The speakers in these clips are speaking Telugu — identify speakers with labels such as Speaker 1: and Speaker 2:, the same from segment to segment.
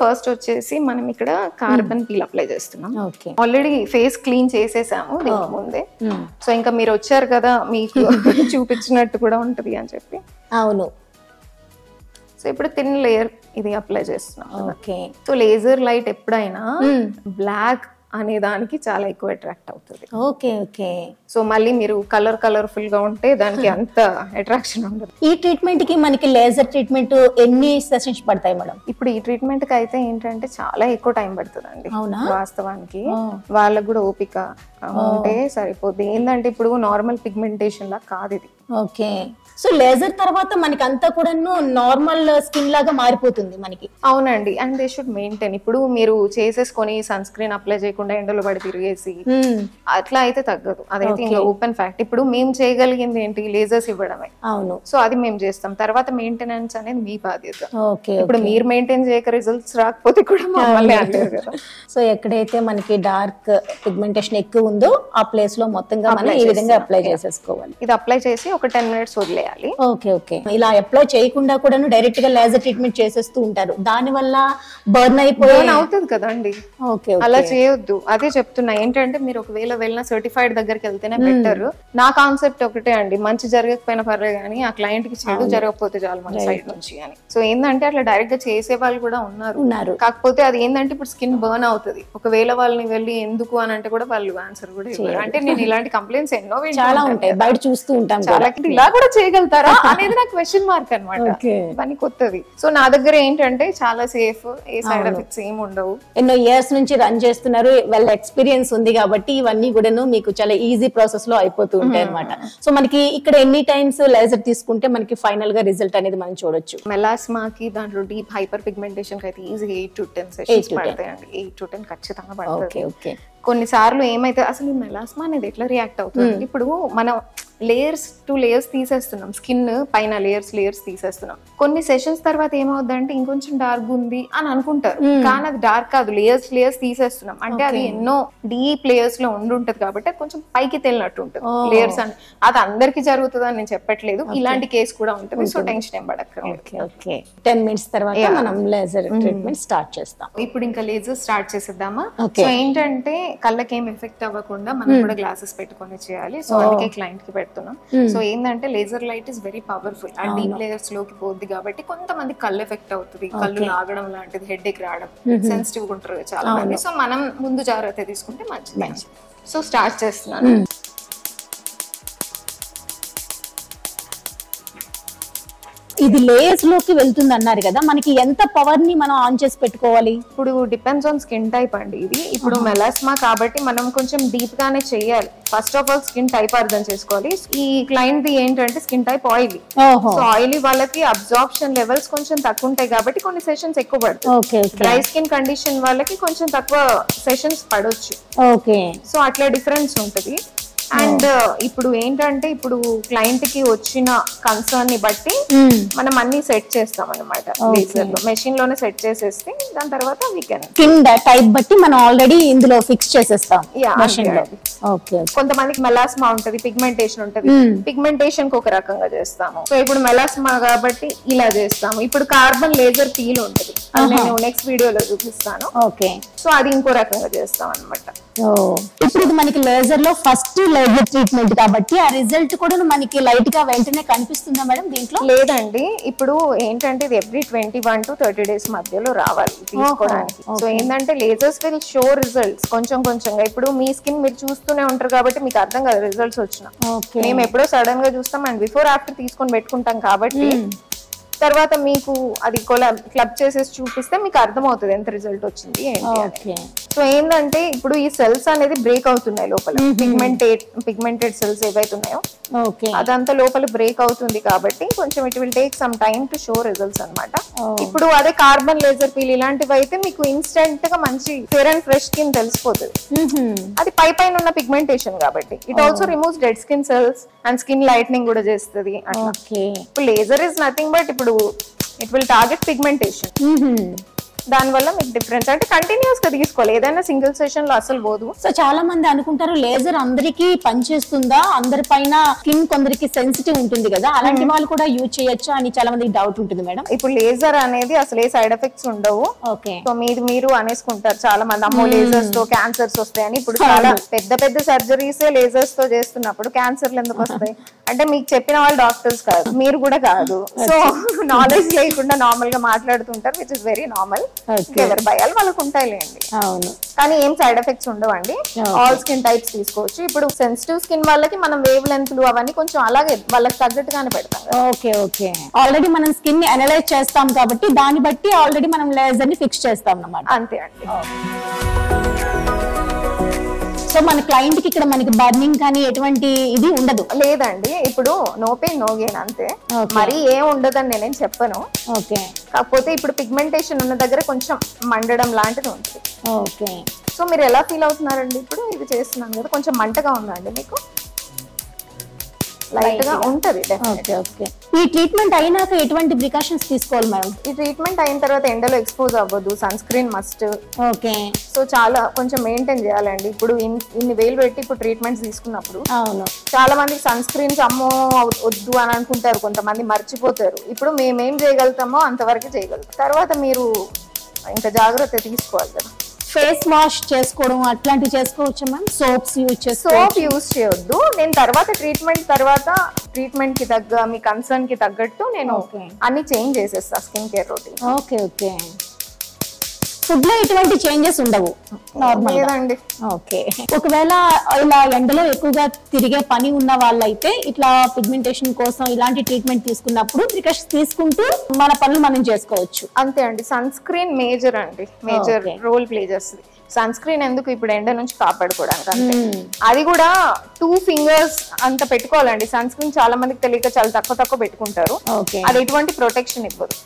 Speaker 1: ఫస్ట్ వచ్చేసి మనం ఇక్కడ కార్బన్ పీల్ అప్లై చేస్తున్నాం.
Speaker 2: ఓకే.
Speaker 1: ఆల్రెడీ ఫేస్ క్లీన్ చేసేసాము దీనికి ముందే. సో ఇంకా మీరు వచ్చారు కదా మీకు చూపించినట్టు కూడా ఉంటది అని చెప్పి.
Speaker 2: అవును.
Speaker 1: సో ఇప్పుడు థిన్ లేయర్ ఇది అప్లై చేస్తున్నాం.
Speaker 2: ఓకే.
Speaker 1: సో లేజర్ లైట్ ఎప్పుడైనా బ్లాక్ అనే దానికి చాలా ఎక్కువ అట్రాక్ట్ అవుతుంది.
Speaker 2: Okay okay.
Speaker 1: సో మళ్ళీ మీరు కలర్ఫుల్ గా ఉంటే దానికి అంత అట్రాక్షన్ ఉండదు.
Speaker 2: ఈ ట్రీట్మెంట్ కి మనకి లేజర్ ట్రీట్మెంట్ ఎన్ని సెషన్స్ పడతాయి మేడం?
Speaker 1: ఇప్పుడు ఈ ట్రీట్మెంట్ కి అయితే ఏంటంటే చాలా ఎక్కువ టైం పడుతుందండి.
Speaker 2: అవునా?
Speaker 1: వాస్తవానికి వాళ్ళకు కూడా ఓపిక ఉంటే సరిపోద్ది. ఏంటంటే ఇప్పుడు నార్మల్ పిగ్మెంటేషన్ లా కాదు ఇది.
Speaker 2: ఓకే. సో లేజర్ తర్వాత మనకి అంతా కూడా నార్మల్ స్కిన్ లాగా మారిపోతుంది మనకి.
Speaker 1: అవునండి. And they should maintain. ఇప్పుడు మీరు చేసేసుకొని సన్ స్క్రీన్ అప్లై చేయకుండా ఎండలో పడి తిరిగేసి అట్లా అయితే తగ్గదు. అదైతే ఇంకా ఓపెన్ ఫ్యాక్ట్. ఇప్పుడు మేము చేయగలిగింది ఏంటి, లేజర్స్ ఇవ్వడమే.
Speaker 2: అవును.
Speaker 1: సో అది మేము చేస్తాం. తర్వాత మెయింటెనెన్స్ అనేది మీ బాధ్యత.
Speaker 2: ఓకే.
Speaker 1: ఇప్పుడు మీరు మెయింటైన్ చేయక రిజల్ట్స్ రాకపోతే కూడా మమ్మల్ని అంటారు కదా.
Speaker 2: సో ఎక్కడైతే మనకి డార్క్ పిగ్మెంటేషన్ ఎక్కువ ఉందో ఆ ప్లేస్ లో మొత్తంగా మనం ఈ విధంగా అప్లై చేసేసుకోవాలి.
Speaker 1: ఇది అప్లై చేసి ఒక 10 minutes వదిలేయాలి.
Speaker 2: Okay okay. ఇలా అప్లై చేయకుండా కూడా డైరెక్ట్ గా లేజర్ ట్రీట్మెంట్ చేసేస్తూ ఉంటారు. దాని వల్ల బర్న్
Speaker 1: అవుతుంది కదండి.
Speaker 2: ఓకే.
Speaker 1: అలా చేయొద్దు. అదే చెప్తున్నా. ఏంటంటే మీరు ఒకవేళ వెళ్ళిన సర్టిఫైడ్ దగ్గరికి వెళ్తేనే బెటర్. నా కాన్సెప్ట్ ఒకటే అండి, మంచి జరగకపోయినా పర్లేదు కానీ ఆ క్లయింట్ కి చెడు జరగకపోతే చాలు మన సైడ్ నుంచి అని. సో ఏంటంటే అట్లా డైరెక్ట్ గా చేసే వాళ్ళు కూడా ఉన్నారు. కాకపోతే అది ఏంటంటే ఇప్పుడు స్కిన్ బర్న్ అవుతుంది. ఒకవేళ వాళ్ళని వెళ్ళి ఎందుకు అని అంటే కూడా వాళ్ళు ఆన్సర్ కూడా ఇవ్వరు. అంటే నేను ఇలాంటి కంప్లైంట్స్ ఎన్నో
Speaker 2: చాలా ఉంటాయి, బయట చూస్తూ ఉంటాం.
Speaker 1: చాలా ఇలా కూడా చేయగలుగుతారా అనేది నాకు క్వశ్చన్ మార్క్ అనమాట. పని కొత్తది. సో నా దగ్గర ఏంటంటే చాలా సేఫ్, ఏ సైడ్ ఎఫెక్ట్స్ ఏమి ఉండవు.
Speaker 2: ఎన్నో ఇయర్స్ నుంచి రన్ చేస్తున్నారు, వాళ్ళ ఎక్స్పీరియన్స్ ఉంది కాబట్టి ఇవన్నీ కూడా మీకు చాలా ఈజీ ప్రాసెస్ లో అయిపోతూ ఉంటాయి అనమాట. సో మనకి ఇక్కడ ఎన్ని టైమ్స్ లేజర్ తీసుకుంటే మనకి ఫైనల్ గా రిజల్ట్ అనేది మనం చూడొచ్చు.
Speaker 1: మెలాస్మాకి దాంట్లో డీప్ హైపర్ పిగ్మెంటేషన్ కి అయితే ఈజీ 8 to 10 సెషన్స్ పడతాయండి. 8 to 10 ఖచ్చితంగా పడుతుంది. కొన్నిసార్లు ఏమైతే అసలు ఈ మెలాస్మా అనేది ఎట్లా రియాక్ట్ అవుతుంది, ఇప్పుడు మనం లేయర్స్ టు లేయర్స్ తీసేస్తున్నాం, స్కిన్ పైన లేయర్స్ తీసేస్తున్నాం. కొన్ని సెషన్స్ తర్వాత ఏమవుద్దంటే ఇంకొంచెం డార్క్ ఉంది అని అనుకుంటారు, కానీ అది డార్క్ కాదు, లేయర్స్ తీసేస్తున్నాం. అంటే అది ఎన్నో డీప్ లేయర్స్ లో ఉండుంటది కాబట్టి అది కొంచెం పైకి తేలినట్టు ఉంటుంది లేయర్స్ అని. అది అందరికి జరుగుతుంది అని నేను చెప్పట్లేదు, ఇలాంటి కేసు కూడా ఉంటుంది. సో టెన్షన్ ఏం పడక్కర్లేదు.
Speaker 2: 10 minutes తర్వాత మనం లేజర్ ట్రీట్మెంట్ స్టార్ట్ చేస్తాం.
Speaker 1: ఇప్పుడు ఇంకా లేజర్ స్టార్ట్ చేసేద్దామా? సో ఏంటంటే కళ్ళకి ఏం ఎఫెక్ట్ అవ్వకుండా మనం కూడా గ్లాసెస్ పెట్టుకొని చేయాలి. సో అందుకే క్లయింట్ కి పెడుతున్నాం. సో ఏంటంటే laser light is very powerful and deep layers లోకి పోద్ది కాబట్టి కొంతమంది కళ్ళు ఎఫెక్ట్ అవుతుంది, కళ్ళు లాగడం లాంటిది, హెడ్ ఏక్ రావడం, సెన్సిటివ్ ఉంటారు చాలా మంది. సో మనం ముందు జాగ్రత్త తీసుకుంటే మంచిది. సో స్టార్ట్ చేస్తున్నాను.
Speaker 2: ఇది లేయర్స్ లోకి వెళ్తుంది అన్నారు కదా, మనకి ఎంత పవర్ ని మనం ఆన్ చేసి పెట్టుకోవాలి?
Speaker 1: ఇప్పుడు డిపెండ్స్ ఆన్ స్కిన్ టైప్ అండి. ఇది ఇప్పుడు మెలాస్మా కాబట్టి మనం కొంచెం డీప్ గానే చేయాలి. First of all skin type అర్థం చేసుకోవాలి. ఈ క్లయింట్ ది ఏంటంటే skin type oily. So oily వాళ్ళకి అబ్జార్ప్షన్ లెవెల్స్ కొంచెం తక్కువ ఉంటాయి కాబట్టి కొన్ని సెషన్స్ ఎక్కువ పడతాయి. డ్రై స్కిన్ కండిషన్ వాళ్ళకి కొంచెం తక్కువ సెషన్స్ పడవచ్చు. సో అట్లా డిఫరెన్స్ ఉంటది. అండ్ ఇప్పుడు ఏంటంటే ఇప్పుడు క్లయింట్ కి వచ్చిన కన్సర్న్ ని బట్టి మనం అన్ని సెట్ చేస్తాం అనమాట. లేజర్ లో మెషిన్ లోనే సెట్ చేసేస్తే దాని తర్వాత
Speaker 2: స్కిన్ టైప్ బట్టి మనం ఆల్రెడీ ఇందులో ఫిక్స్ చేసేస్తాం మెషిన్ లో.
Speaker 1: కొంతమందికి మెలాస్మా ఉంటది, పిగ్మెంటేషన్ ఉంటది. పిగ్మెంటేషన్ కి ఒక రకంగా చేస్తాము. సో ఇప్పుడు మెలాస్మా కాబట్టి ఇలా చేస్తాము. ఇప్పుడు కార్బన్ లేజర్ పీల్ ఉంటది, అది నేను నెక్స్ట్ వీడియోలో చూపిస్తాను. సో అది ఇంకో రకంగా చేస్తాం అనమాట.
Speaker 2: ఇప్పుడు ఇది మనకి లేజర్ లో ఫస్ట్ లేజర్ ట్రీట్మెంట్ కాబట్టి ఆ రిజల్ట్ కూడా మనకి లైట్ గా వెంటనే కనిపిస్తుందా మేడం దీంట్లో?
Speaker 1: లేదండి. ఇప్పుడు ఏంటంటే ఇది ఎవ్రీ 21 to 30 days మధ్యలో రావాలి తీసుకోవడానికి. సో ఏంటంటే లేజర్స్ విల్ షో రిజల్ట్స్ కొంచెంగా. ఇప్పుడు మీ స్కిన్ మీరు చూస్తూనే ఉంటారు కాబట్టి మీకు అర్థం కాదు రిజల్ట్స్ వచ్చినా. మేము ఎప్పుడో సడన్ గా చూస్తాం అండ్ బిఫోర్ ఆఫ్టర్ తీసుకొని పెట్టుకుంటాం కాబట్టి తర్వాత మీకు అది క్లబ్ చేసేసి చూపిస్తే మీకు అర్థమవుతుంది ఎంత రిజల్ట్ వచ్చింది ఏంటి. సో ఏంటంటే ఇప్పుడు ఈ సెల్స్ అనేది బ్రేక్ అవుతున్నాయి లోపల, పిగ్మెంటెడ్ సెల్స్ ఏవైతే ఉన్నాయో అదంతా లోపల బ్రేక్ అవుతుంది కాబట్టి కొంచెం it will take some time to show results అనమాట. ఇప్పుడు అదే కార్బన్ లేజర్ పీల్ ఇలాంటివి అయితే మీకు ఇన్స్టెంట్ గా మంచి ఫేర్ అండ్ ఫ్రెష్ స్కిన్ తెలిసిపోతుంది. అది పైన ఉన్న పిగ్మెంటేషన్ కాబట్టి it also removes dead skin cells and skin lightning కూడా చేస్తుంది. ఇప్పుడు లేజర్ ఇస్ నథింగ్ బట్ ఇప్పుడు ఇట్ విల్ టార్గెట్ పిగ్మెంటేషన్. దాని వల్ల మీకు డిఫరెన్స్ అంటే కంటిన్యూస్ గా తీసుకోవాలి, ఏదైనా సింగిల్ సెషన్ లో అసలు పోదు.
Speaker 2: సో చాలా మంది అనుకుంటారు లేజర్ అందరికి పనిచేస్తుందా, అందరి పైన స్కిన్ కొందరికి సెన్సిటివ్ ఉంటుంది కదా, అలాంటి వాళ్ళు కూడా యూజ్ చేయొచ్చు అని చాలా మందికి డౌట్ ఉంటుంది మేడం.
Speaker 1: ఇప్పుడు లేజర్ అనేది అసలు ఏ సైడ్ ఎఫెక్ట్స్ ఉండవు.
Speaker 2: ఓకే.
Speaker 1: సో మీరు అనేసుకుంటారు చాలా మంది, అమ్మో లేజర్స్ తో క్యాన్సర్స్ వస్తాయని. ఇప్పుడు చాలా పెద్ద పెద్ద సర్జరీస్ లేజర్స్ తో చేస్తున్నప్పుడు క్యాన్సర్లు ఎందుకు వస్తాయి అంటే మీకు చెప్పిన వాళ్ళు డాక్టర్స్ కాదు, మీరు కూడా కాదు. సో నాలెడ్జ్ లేకుండా నార్మల్ గా మాట్లాడుతుంటారు, విచ్ ఇస్ వెరీ నార్మల్. ఎవరి భయాలు వాళ్ళకు ఉంటాయిలేండి.
Speaker 2: అవును.
Speaker 1: కానీ ఏం సైడ్ ఎఫెక్ట్స్ ఉండవండి. ఆల్ స్కిన్ టైప్స్ తీసుకోవచ్చు. ఇప్పుడు సెన్సిటివ్ స్కిన్ వాళ్ళకి మనం వేవ్ లెంత్లు అవన్నీ కొంచెం అలాగే వాళ్ళకి తగ్గట్టుగానే పెడతాం.
Speaker 2: Okay okay. ఆల్రెడీ మనం స్కిన్ ని అనలైజ్ చేస్తాం కాబట్టి దాన్ని బట్టి ఆల్రెడీ మనం లేజర్ ని ఫిక్స్ చేస్తాం అన్నమాట.
Speaker 1: అంతే అండి.
Speaker 2: సో మన క్లయింట్ కి ఇక్కడ మనకి బర్నింగ్ కానీ ఎటువంటి ఇది ఉండదు
Speaker 1: లేదండి. ఇప్పుడు నో పెయిన్ నో గెయిన్ అంతే, మరి ఏం ఉండదని నేనేం చెప్పను.
Speaker 2: ఓకే.
Speaker 1: కాకపోతే ఇప్పుడు పిగ్మెంటేషన్ ఉన్న దగ్గర కొంచెం మండడం లాంటిది ఉంటుంది.
Speaker 2: ఓకే.
Speaker 1: సో మీరు ఎలా ఫీల్ అవుతున్నారండి? ఇప్పుడు ఇది చేస్తున్నాను కదా, కొంచెం మంటగా ఉందండి మీకు? లైట్ గా ఉంటది.
Speaker 2: Okay okay. ఈ ట్రీట్మెంట్ అయినాక ఎటువంటి ప్రికాషన్స్ తీసుకోవాలి మేడం?
Speaker 1: ఈ ట్రీట్మెంట్ అయిన తర్వాత ఎండలో ఎక్స్పోజ్ అవ్వదు, sun screen must.
Speaker 2: Okay.
Speaker 1: So చాలా కొంచెం మెయింటైన్ చేయాలండి. ఇప్పుడు ఇన్ని వేలు పెట్టి ఇప్పుడు ట్రీట్మెంట్స్ తీసుకున్నప్పుడు
Speaker 2: అవును
Speaker 1: చాలా మంది సన్ స్క్రీన్స్ అమ్మో వద్దు అని అనుకుంటారు, కొంతమంది మర్చిపోతారు. ఇప్పుడు మేమేం చేయగలుగుతామో అంతవరకు చేయగలుగుతాం, తర్వాత మీరు ఇంకా జాగ్రత్త తీసుకోవాలి కదా.
Speaker 2: ఫేస్ వాష్ చేసుకోవడం అట్లాంటివి చేసుకోవచ్చు మ్యామ్? సోప్స్ యూజ్ చేసుకోవచ్చు?
Speaker 1: సోప్ యూజ్ చేయొద్దు. నేను తర్వాత ట్రీట్మెంట్ కి తగ్గ మీ కన్సర్న్ కి తగ్గట్టు నేను అన్ని చేంజ్ చేసేస్తా skin care routine.
Speaker 2: Okay okay. Food లో ఎటువంటి చేంజెస్ ఉండవు నార్మల్
Speaker 1: లేదండి.
Speaker 2: ఓకే. ఒకవేళ ఇలా ఎండలో ఎక్కువగా తిరిగే పని ఉన్న వాళ్ళైతే ఇట్లా పిగ్మెంటేషన్ కోసం ఇలాంటి ట్రీట్మెంట్ తీసుకున్నప్పుడు ప్రికాషన్స్ తీసుకుంటూ మన పనులు మనం చేసుకోవచ్చు.
Speaker 1: అంతే అండి. Sun screen major role play చేస్తుంది. సన్ స్క్రీన్ ఎందుకు ఇప్పుడు ఎండ నుంచి కాపాడుకోవడానికి అంతే. అది కూడా 2 fingers అంత పెట్టుకోవాలండి. సన్ స్క్రీన్ చాలా మందికి తెలియక చాలా తక్కువ పెట్టుకుంటారు. అది ఎటువంటి ప్రొటెక్షన్ ఇవ్వదు.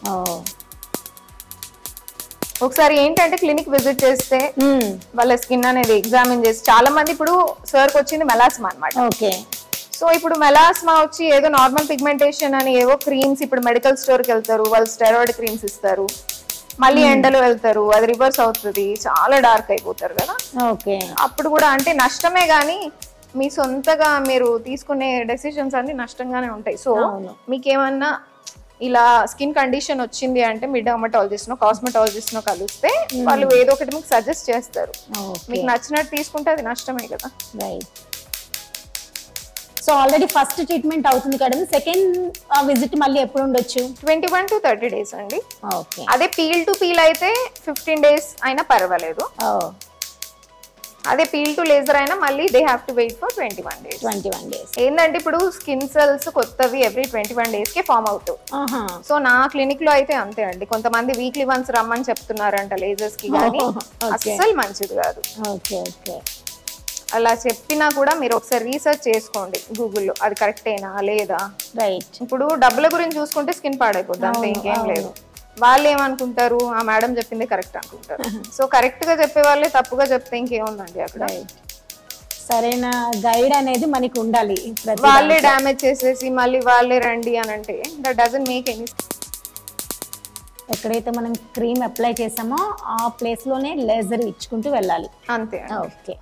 Speaker 1: ఒకసారి ఏంటంటే క్లినిక్ విజిట్ చేస్తే వాళ్ళ స్కిన్ అనేది ఎగ్జామిన్ చేసి, చాలా మంది ఇప్పుడు సార్ కి వచ్చింది మెలాస్మా అన్నమాట.
Speaker 2: ఓకే.
Speaker 1: సో ఇప్పుడు మెలాస్మా వచ్చి ఏదో నార్మల్ పిగ్మెంటేషన్ అని ఏవో క్రీమ్స్, ఇప్పుడు మెడికల్ స్టోర్ కి వెళ్తారు, వాళ్ళు స్టెరాయిడ్ క్రీమ్స్ ఇస్తారు, మళ్ళీ ఎండలో వెళ్తారు, అది రివర్స్ అవుతుంది, చాలా డార్క్ అయిపోతారు కదా.
Speaker 2: ఓకే.
Speaker 1: అప్పుడు కూడా అంటే నష్టమే గానీ మీ సొంతగా మీరు తీసుకునే డెసిషన్స్ అన్ని నష్టంగానే ఉంటాయి. సో మీకేమన్నా ఇలా స్కిన్ కండిషన్ వచ్చింది అంటే మీ డర్మటాలజిస్ట్ నో కాస్మెటాలజిస్ట్ నో కలిస్తే వాళ్ళు ఏదో ఒకటి మీకు సజెస్ట్ చేస్తారు. మీకు నచ్చినట్టు తీసుకుంటే అది నష్టమే కదా.
Speaker 2: Right. So already first treatment అవుతుంది కదా, సెకండ్ విజిట్ మళ్ళీ ఎప్పుడు ఉండొచ్చు?
Speaker 1: 21 to 30 days అండి.
Speaker 2: ఓకే.
Speaker 1: అదే పీల్ టు పీల్ అయితే 15 days అయినా పర్వాలేదు. అదే పీల్ టు లేజర్ అయినా మళ్ళీ they have to wait for 21 days.
Speaker 2: 21 days.
Speaker 1: ఏంటంటే ఇప్పుడు స్కిన్ సెల్స్ కొత్తవి ఎవ్రీ 21 days కే ఫామ్ అవుతాయి. సో నా క్లినిక్ లో అయితే అంతే అండి. కొంతమంది వీక్లీ వన్స్ రమ్మని చెప్తున్నారంట లేజర్స్ కి, కానీ అస్సలు మంచిది కాదు.
Speaker 2: Okay okay.
Speaker 1: అలా చెప్పినా కూడా మీరు ఒకసారి రీసెర్చ్ చేసుకోండి గూగుల్లో, అది కరెక్టేనా లేదా.
Speaker 2: రైట్.
Speaker 1: ఇప్పుడు డబ్బుల గురించి చూసుకుంటే స్కిన్ పాడైపోద్ది అంతే, ఇంకేం లేదు. వాళ్ళు ఏమనుకుంటారు, ఆ మేడం చెప్పింది కరెక్ట్ అనుకుంటారు. సో కరెక్ట్ గా చెప్పే వాళ్ళే తప్పుగా చెప్తే ఇంకేముందండి అక్కడ.
Speaker 2: సరైన గైడ్ అనేది మనకి ఉండాలి.
Speaker 1: వాళ్ళే డ్యామేజ్ చేసేసి మళ్ళీ వాళ్ళే రండి అని అంటే దట్ డజంట్ మేక్ ఎనీ.
Speaker 2: ఎక్కడైతే మనం క్రీమ్ అప్లై చేసామో ఆ ప్లేస్ లోనే లేజర్ ఇచ్చుకుంటూ వెళ్ళాలి
Speaker 1: అంతే.
Speaker 2: ఓకే.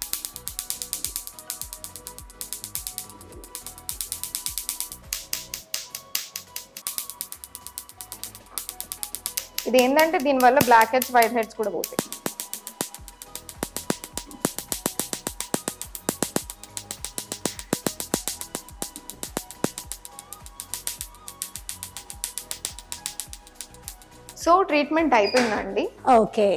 Speaker 1: ఇది ఏంటంటే దీనివల్ల బ్లాక్ హెడ్స్ వైట్ హెడ్స్ కూడా పోతాయి. సో ట్రీట్మెంట్ అయిపోయిందండి.
Speaker 2: ఓకే.